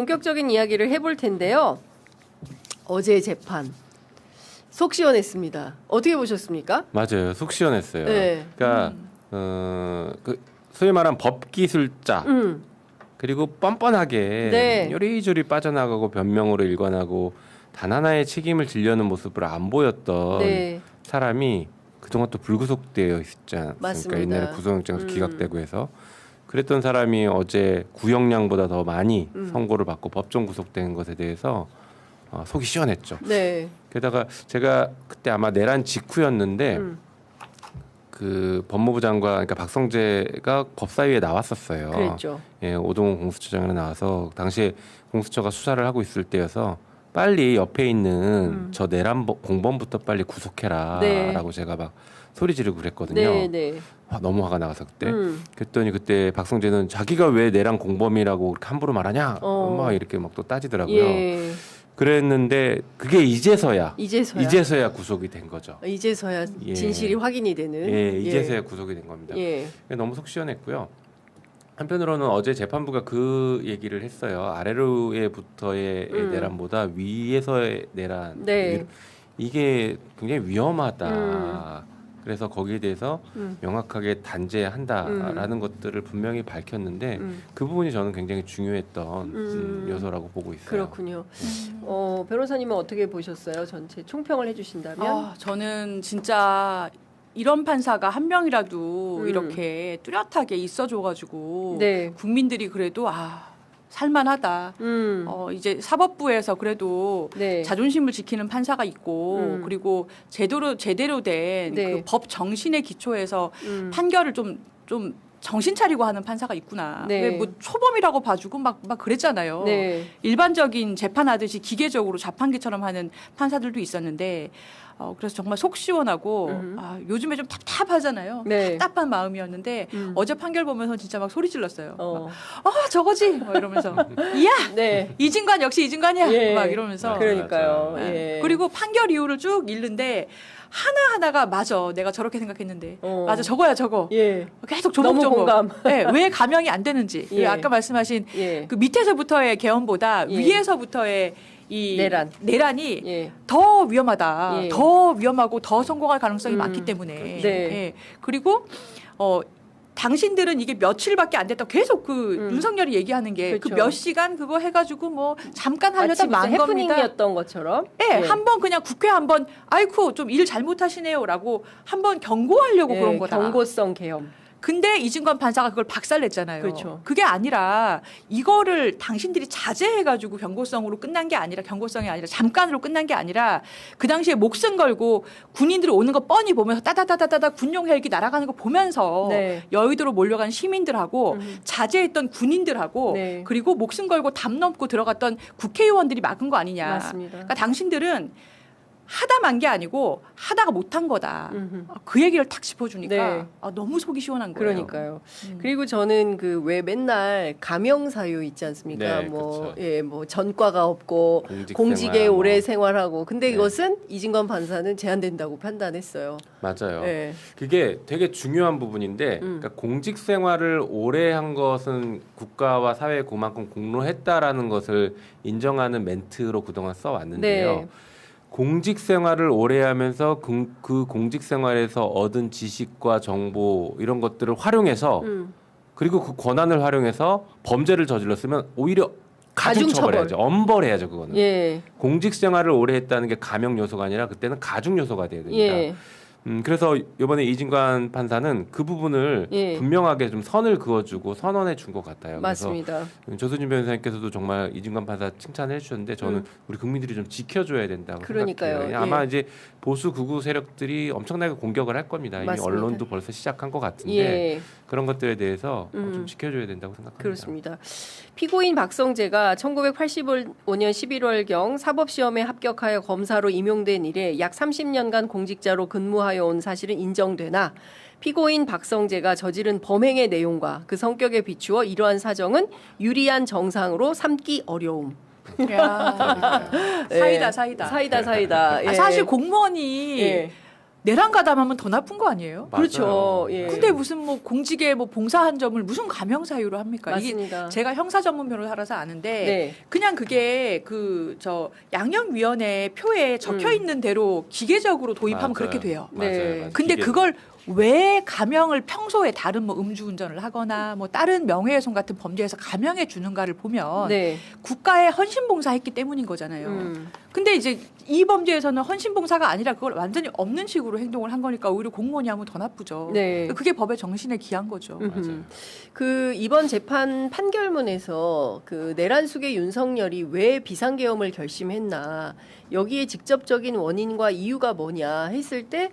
본격적인 이야기를 해볼 텐데요. 어제 재판 속 시원했습니다. 어떻게 보셨습니까? 맞아요. 속 시원했어요. 네. 그러니까 그 소위 말한 법기술자 그리고 뻔뻔하게 네. 요리조리 빠져나가고 변명으로 일관하고 단 하나의 책임을 지려는 모습을 안 보였던 네. 사람이 그동안 또 불구속되어 있지 않습니까? 맞습니다. 옛날에 구속영장에서 기각되고 해서 그랬던 사람이 어제 구형량보다 더 많이 선고를 받고 법정 구속된 것에 대해서 속이 시원했죠. 네. 게다가 제가 그때 아마 내란 직후였는데 그 법무부 장관 그러니까 박성재가 법사위에 나왔었어요. 그랬죠. 예, 오동훈 공수처장으로 나와서 당시에 공수처가 수사를 하고 있을 때여서 빨리 옆에 있는 저 내란 공범부터 빨리 구속해라라고 네. 제가 막 소리 지르고 그랬거든요. 네, 네. 너무 화가 나서 그때. 그랬더니 그때 박성재는 자기가 왜 내란 공범이라고 그렇게 함부로 말하냐, 막 이렇게 막 또 따지더라고요. 예. 그랬는데 그게 이제서야 구속이 된 거죠. 이제서야 예. 진실이 확인이 되는. 예, 이제서야 구속이 된 겁니다. 예. 너무 속 시원했고요. 한편으로는 어제 재판부가 그 얘기를 했어요. 아래로부터의 내란보다 위에서의 내란. 네. 이게 굉장히 위험하다. 그래서 거기에 대해서 명확하게 단죄한다라는 것들을 분명히 밝혔는데 그 부분이 저는 굉장히 중요했던 요소라고 보고 있어요. 그렇군요. 변호사님은 어떻게 보셨어요? 전체 총평을 해주신다면? 저는 진짜 이런 판사가 한 명이라도 이렇게 뚜렷하게 있어줘가지고 네. 국민들이 그래도 살만하다. 이제 사법부에서 그래도 네. 자존심을 지키는 판사가 있고 그리고 제대로 된 네. 그 법 정신의 기초에서 판결을 좀 정신 차리고 하는 판사가 있구나. 네. 왜 뭐 초범이라고 봐주고 막 그랬잖아요. 네. 일반적인 재판하듯이 기계적으로 자판기처럼 하는 판사들도 있었는데 그래서 정말 속 시원하고 요즘에 좀 답답하잖아요. 네. 답답한 마음이었는데 어제 판결 보면서 진짜 막 소리 질렀어요. 저거지 막 이러면서 이야 네. 이진관 역시 이진관이야 예. 막 이러면서 그러니까요. 네. 예. 그리고 판결 이유를 쭉 읽는데 하나하나가 맞아. 내가 저렇게 생각했는데. 맞아. 저거야, 저거. 예. 계속 너무 조목조목. 공감. 네, 왜 감형이 안 되는지. 예. 아까 말씀하신 예. 그 밑에서부터의 개헌보다 예. 위에서부터의 이 내란이 예. 더 위험하다. 예. 더 위험하고 더 성공할 가능성이 많기 때문에. 네. 예. 그리고 당신들은 이게 며칠밖에 안 됐다. 계속 윤석열이 얘기하는 게 그 그렇죠. 몇 시간 그거 해가지고 뭐 잠깐 하려다 마치 만 겁니다. 해프닝이었던 것처럼. 네, 한번 그냥 국회 한번 아이쿠 좀 일 잘못하시네요라고 한번 경고하려고 그런 거다. 경고성 계엄. 근데 이진관 판사가 그걸 박살냈잖아요. 그렇죠. 그게 아니라 이거를 당신들이 자제해가지고 경고성이 아니라 잠깐으로 끝난 게 아니라 그 당시에 목숨 걸고 군인들이 오는 거 뻔히 보면서 따다다다다다 군용 헬기 날아가는 거 보면서 네. 여의도로 몰려간 시민들하고 자제했던 군인들하고 네. 그리고 목숨 걸고 담 넘고 들어갔던 국회의원들이 막은 거 아니냐. 맞습니다. 그러니까 당신들은 하다 만 게 아니고 하다가 못한 거다. 그 얘기를 탁 짚어주니까 네. 너무 속이 시원한 거예요. 그러니까요. 그리고 저는 그 왜 맨날 가명 사유 있지 않습니까? 네, 뭐, 그렇죠. 예, 뭐 전과가 없고 공직 공직에 생활, 오래 뭐. 생활하고. 근데 네. 이것은 이진관 판사는 제한된다고 판단했어요. 맞아요. 네. 그게 되게 중요한 부분인데 그러니까 공직 생활을 오래 한 것은 국가와 사회에 그만큼 공로했다라는 것을 인정하는 멘트로 그동안 써왔는데요. 네. 공직 생활을 오래 하면서 그 공직 생활에서 얻은 지식과 정보 이런 것들을 활용해서 그리고 그 권한을 활용해서 범죄를 저질렀으면 오히려 가중처벌해야죠. 엄벌해야죠. 그거는. 예. 공직 생활을 오래 했다는 게 가명 요소가 아니라 그때는 가중 요소가 돼야 됩니다. 예. 그래서 이번에 이진관 판사는 그 부분을 예. 분명하게 좀 선을 그어주고 선언해 준 것 같아요. 맞습니다. 그래서 조수진 변호사님께서도 정말 이진관 판사 칭찬해 주셨는데 저는 우리 국민들이 좀 지켜줘야 된다고 그러니까요. 생각해요. 아마 이제 보수 극우 세력들이 엄청나게 공격을 할 겁니다. 이미 맞습니다. 언론도 벌써 시작한 것 같은데 예. 그런 것들에 대해서 좀 지켜줘야 된다고 생각합니다. 그렇습니다. 피고인 박성재가 1985년 11월경 사법시험에 합격하여 검사로 임용된 이래 약 30년간 공직자로 근무하여 온 사실은 인정되나 피고인 박성재가 저지른 범행의 내용과 그 성격에 비추어 이러한 사정은 유리한 정상으로 삼기 어려움. 야, 사이다. 사이다. 예. 사실 공무원이 내란 가담하면 더 나쁜 거 아니에요? 맞아요. 그렇죠. 예. 근데 무슨 뭐 공직에 뭐 봉사한 점을 무슨 감형 사유로 합니까? 맞습니다. 이게 제가 형사 전문 변호사라서 아는데 네. 그냥 그게 그 저 양형위원회 표에 적혀 있는 대로 기계적으로 도입하면 맞아요. 그렇게 돼요. 네. 맞아요. 근데 기계로. 그걸 왜 감형을 평소에 다른 뭐 음주운전을 하거나 뭐 다른 명예훼손 같은 범죄에서 감형해 주는가를 보면 네. 국가에 헌신봉사했기 때문인 거잖아요. 근데 이제 이 범죄에서는 헌신봉사가 아니라 그걸 완전히 없는 식으로 행동을 한 거니까 오히려 공무원이 하면 더 나쁘죠. 네. 그게 법의 정신에 기한 거죠. 맞아요. 그 이번 재판 판결문에서 그 내란숙의 윤석열이 왜 비상계엄을 결심했나 여기에 직접적인 원인과 이유가 뭐냐 했을 때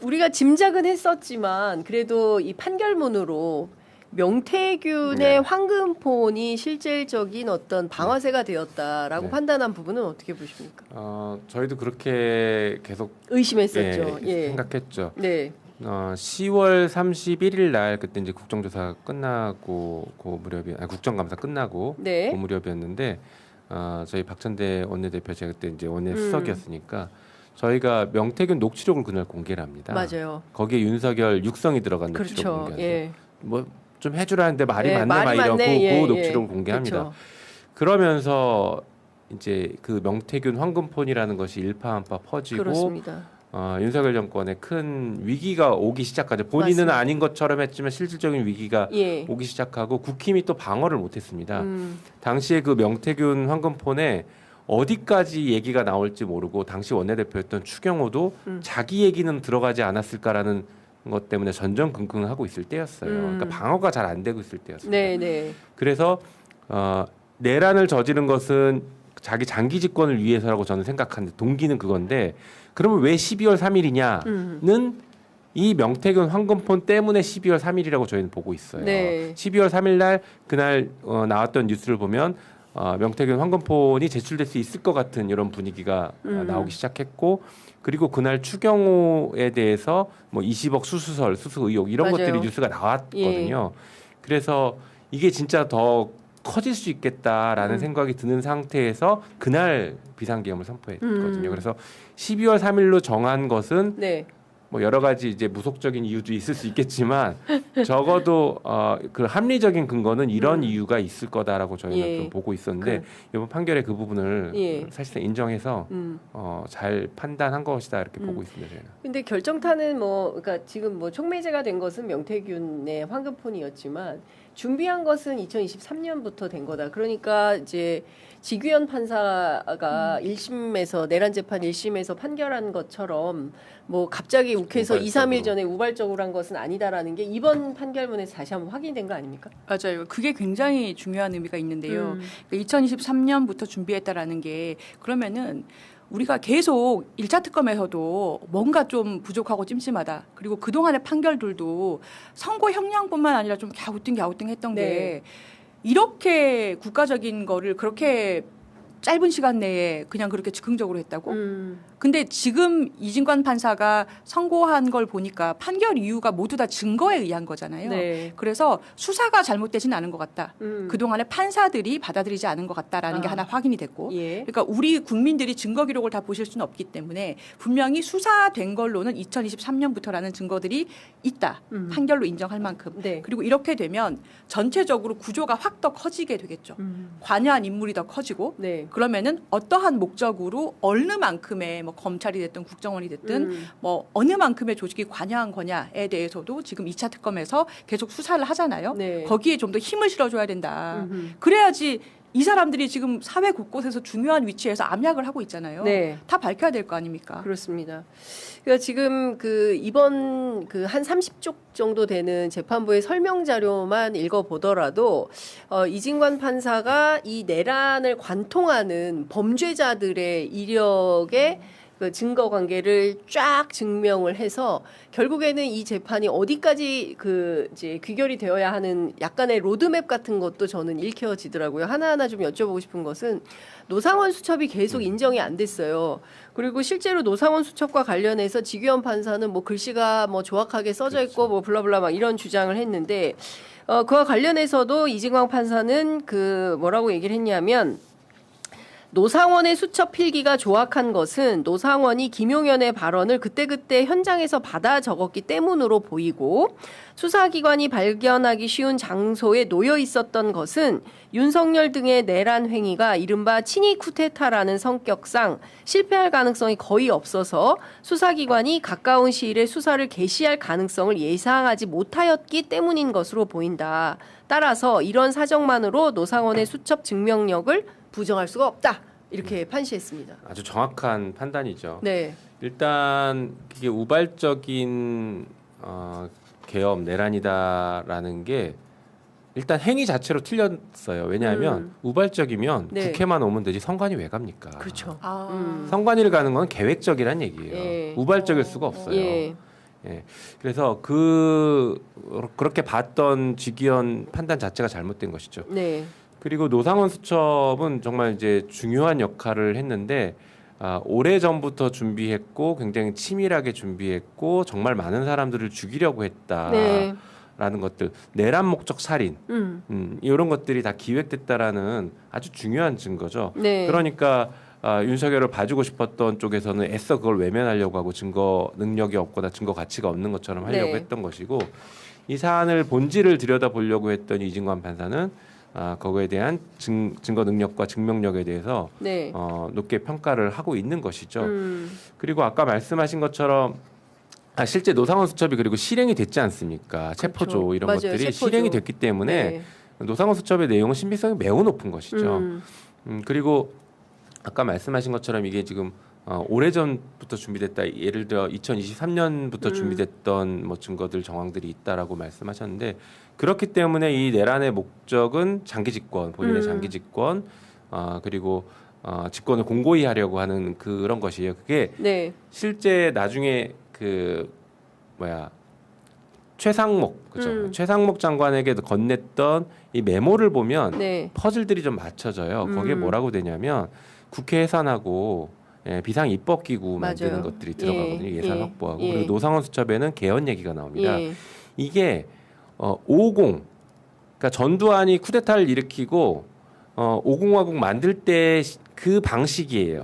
우리가 짐작은 했었지만 그래도 이 판결문으로 명태균의 네. 황금폰이 실질적인 어떤 방아쇠가 되었다라고 네. 판단한 부분은 어떻게 보십니까? 저희도 그렇게 계속 의심했었죠. 예. 생각했죠. 네. 10월 31일 날 그때 이제 국정조사 끝나고 국정감사 끝나고 네. 그 무렵이었는데 저희 박찬대 원내대표 제가 그때 이제 원내 수석이었으니까 저희가 명태균 녹취록을 그날 공개를 합니다. 맞아요. 거기에 윤석열 육성이 들어간 녹취록 그렇죠. 공개하죠. 예. 뭐 좀 해주라는데 말이 예, 많네 막 말이 이러고 많네. 예, 그 예. 녹취록을 공개합니다. 그렇죠. 그러면서 이제 그 명태균 황금폰이라는 것이 일파만파 퍼지고 그렇습니다. 윤석열 정권에 큰 위기가 오기 시작하죠. 본인은 맞습니다. 아닌 것처럼 했지만 실질적인 위기가 예. 오기 시작하고 국힘이 또 방어를 못했습니다. 당시에 그 명태균 황금폰에 어디까지 얘기가 나올지 모르고 당시 원내대표였던 추경호도 자기 얘기는 들어가지 않았을까라는 것 때문에 전전긍긍하고 있을 때였어요. 그러니까 방어가 잘 안 되고 있을 때였어요. 네, 네. 그래서 내란을 저지른 것은 자기 장기 집권을 위해서라고 저는 생각하는데 동기는 그건데 그러면 왜 12월 3일이냐는 이 명태균 황금폰 때문에 12월 3일이라고 저희는 보고 있어요. 네. 12월 3일 날 그날 나왔던 뉴스를 보면 명태균 황금폰이 제출될 수 있을 것 같은 이런 분위기가 나오기 시작했고 그리고 그날 추경호에 대해서 뭐 20억 수수 의혹 이런 맞아요. 것들이 뉴스가 나왔거든요. 그래서 이게 진짜 더 커질 수 있겠다라는 생각이 드는 상태에서 그날 비상계엄을 선포했거든요. 그래서 12월 3일로 정한 것은 네. 뭐 여러 가지 이제 무속적인 이유도 있을 수 있겠지만 적어도 그 합리적인 근거는 이런 이유가 있을 거다라고 저희는 예. 좀 보고 있었는데 이번 판결의 그 부분을 예. 사실상 인정해서 잘 판단한 것이다 이렇게 보고 있습니다. 저희는. 근데 결정타는 뭐 그러니까 지금 뭐 촉매제가 된 것은 명태균의 황금폰이었지만 준비한 것은 2023년부터 된 거다. 그러니까 이제 지규현 판사가 1심에서 내란 재판 1심에서 판결한 것처럼 뭐 갑자기 욱해서 2, 3일 전에 우발적으로 한 것은 아니다라는 게 이번 판결문에서 다시 한번 확인된 거 아닙니까? 맞아요. 그게 굉장히 중요한 의미가 있는데요. 그러니까 2023년부터 준비했다라는 게 그러면은 우리가 계속 1차 특검에서도 뭔가 좀 부족하고 찜찜하다. 그리고 그동안의 판결들도 선고 형량뿐만 아니라 좀 갸우뚱했던 네. 게 이렇게 국가적인 거를 그렇게 짧은 시간 내에 그냥 그렇게 즉흥적으로 했다고? 근데 지금 이진관 판사가 선고한 걸 보니까 판결 이유가 모두 다 증거에 의한 거잖아요. 네. 그래서 수사가 잘못되진 않은 것 같다. 그동안에 판사들이 받아들이지 않은 것 같다라는 게 하나 확인이 됐고 예. 그러니까 우리 국민들이 증거 기록을 다 보실 수는 없기 때문에 분명히 수사된 걸로는 2023년부터라는 증거들이 있다. 판결로 인정할 만큼. 네. 그리고 이렇게 되면 전체적으로 구조가 확 더 커지게 되겠죠. 관여한 인물이 더 커지고 네. 그러면은 어떠한 목적으로 어느 만큼의 뭐 검찰이 됐든 국정원이 됐든 뭐 어느 만큼의 조직이 관여한 거냐에 대해서도 지금 2차 특검에서 계속 수사를 하잖아요. 네. 거기에 좀 더 힘을 실어줘야 된다. 그래야지 이 사람들이 지금 사회 곳곳에서 중요한 위치에서 암약을 하고 있잖아요. 네. 다 밝혀야 될 거 아닙니까? 그렇습니다. 그러니까 지금 그 이번 그 한 30쪽 정도 되는 재판부의 설명 자료만 읽어보더라도 이진관 판사가 이 내란을 관통하는 범죄자들의 이력에 그 증거 관계를 쫙 증명을 해서 결국에는 이 재판이 어디까지 그 이제 귀결이 되어야 하는 약간의 로드맵 같은 것도 저는 읽혀지더라고요. 하나하나 좀 여쭤보고 싶은 것은 노상원 수첩이 계속 인정이 안 됐어요. 그리고 실제로 노상원 수첩과 관련해서 지규현 판사는 뭐 글씨가 뭐 조악하게 써져 있고 뭐 블라블라 막 이런 주장을 했는데 그와 관련해서도 이진광 판사는 그 뭐라고 얘기를 했냐면 노상원의 수첩 필기가 조악한 것은 노상원이 김용현의 발언을 그때그때 현장에서 받아 적었기 때문으로 보이고 수사기관이 발견하기 쉬운 장소에 놓여 있었던 것은 윤석열 등의 내란 행위가 이른바 친이 쿠데타라는 성격상 실패할 가능성이 거의 없어서 수사기관이 가까운 시일에 수사를 개시할 가능성을 예상하지 못하였기 때문인 것으로 보인다. 따라서 이런 사정만으로 노상원의 수첩 증명력을 부정할 수가 없다. 이렇게 판시했습니다. 아주 정확한 판단이죠. 네. 일단 이게 우발적인 계엄 내란이다라는 게 일단 행위 자체로 틀렸어요. 왜냐하면 우발적이면 네. 국회만 오면 되지 선관위 왜 갑니까? 그렇죠. 선관위를 가는 건 계획적이란 얘기예요. 예. 우발적일 수가 없어요. 예. 예. 그래서 그렇게 봤던 직위원 판단 자체가 잘못된 것이죠. 네. 그리고 노상원 수첩은 정말 이제 중요한 역할을 했는데 오래 전부터 준비했고 굉장히 치밀하게 준비했고 정말 많은 사람들을 죽이려고 했다라는 네. 것들, 내란 목적 살인 이런 것들이 다 기획됐다라는 아주 중요한 증거죠. 네. 그러니까 윤석열을 봐주고 싶었던 쪽에서는 애써 그걸 외면하려고 하고 증거 능력이 없거나 증거 가치가 없는 것처럼 하려고 네. 했던 것이고 이 사안을 본질을 들여다보려고 했던 이진관 판사는 거기에 대한 증거 능력과 증명력에 대해서 네. 높게 평가를 하고 있는 것이죠. 그리고 아까 말씀하신 것처럼 실제 노상원 수첩이 그리고 실행이 됐지 않습니까? 체포조 그렇죠. 이런 맞아요. 것들이 체포조. 실행이 됐기 때문에 네. 노상원 수첩의 내용은 신빙성이 매우 높은 것이죠. 그리고 아까 말씀하신 것처럼 이게 지금 오래전부터 준비됐다. 예를 들어 2023년부터 준비됐던 뭐 증거들 정황들이 있다라고 말씀하셨는데 그렇기 때문에 이 내란의 목적은 장기 집권, 본인의 장기 집권, 그리고 집권을 공고히 하려고 하는 그런 것이에요. 그게 네. 실제 나중에 최상목 그죠? 최상목 장관에게 건넸던 이 메모를 보면 네. 퍼즐들이 좀 맞춰져요. 거기에 뭐라고 되냐면 국회 예산하고 비상 입법기구 만드는 맞아요. 것들이 들어가거든요. 예산 예. 확보하고 예. 그리고 노상원 수첩에는 개헌 얘기가 나옵니다. 예. 이게 50 그러니까 전두환이 쿠데타를 일으키고 5공화국 만들 때 그 방식이에요.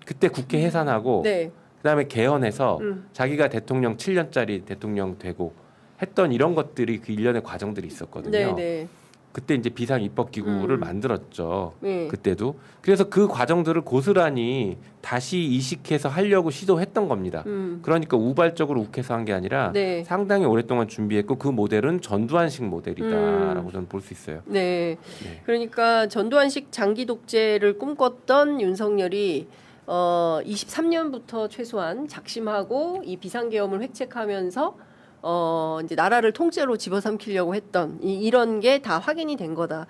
그때 국회 해산하고 네. 그다음에 개헌해서 자기가 대통령 7년짜리 대통령 되고 했던 이런 것들이 그 일련의 과정들이 있었거든요. 네. 네. 그때 이제 비상 입법 기구를 만들었죠. 네. 그때도. 그래서 그 과정들을 고스란히 다시 이식해서 하려고 시도했던 겁니다. 그러니까 우발적으로 욱해서 한 게 아니라 네. 상당히 오랫동안 준비했고 그 모델은 전두환식 모델이다라고 저는 볼 수 있어요. 네. 네. 그러니까 전두환식 장기 독재를 꿈꿨던 윤석열이 23년부터 최소한 작심하고 이 비상계엄을 획책하면서 이제 나라를 통째로 집어삼키려고 했던 이런 게 다 확인이 된 거다.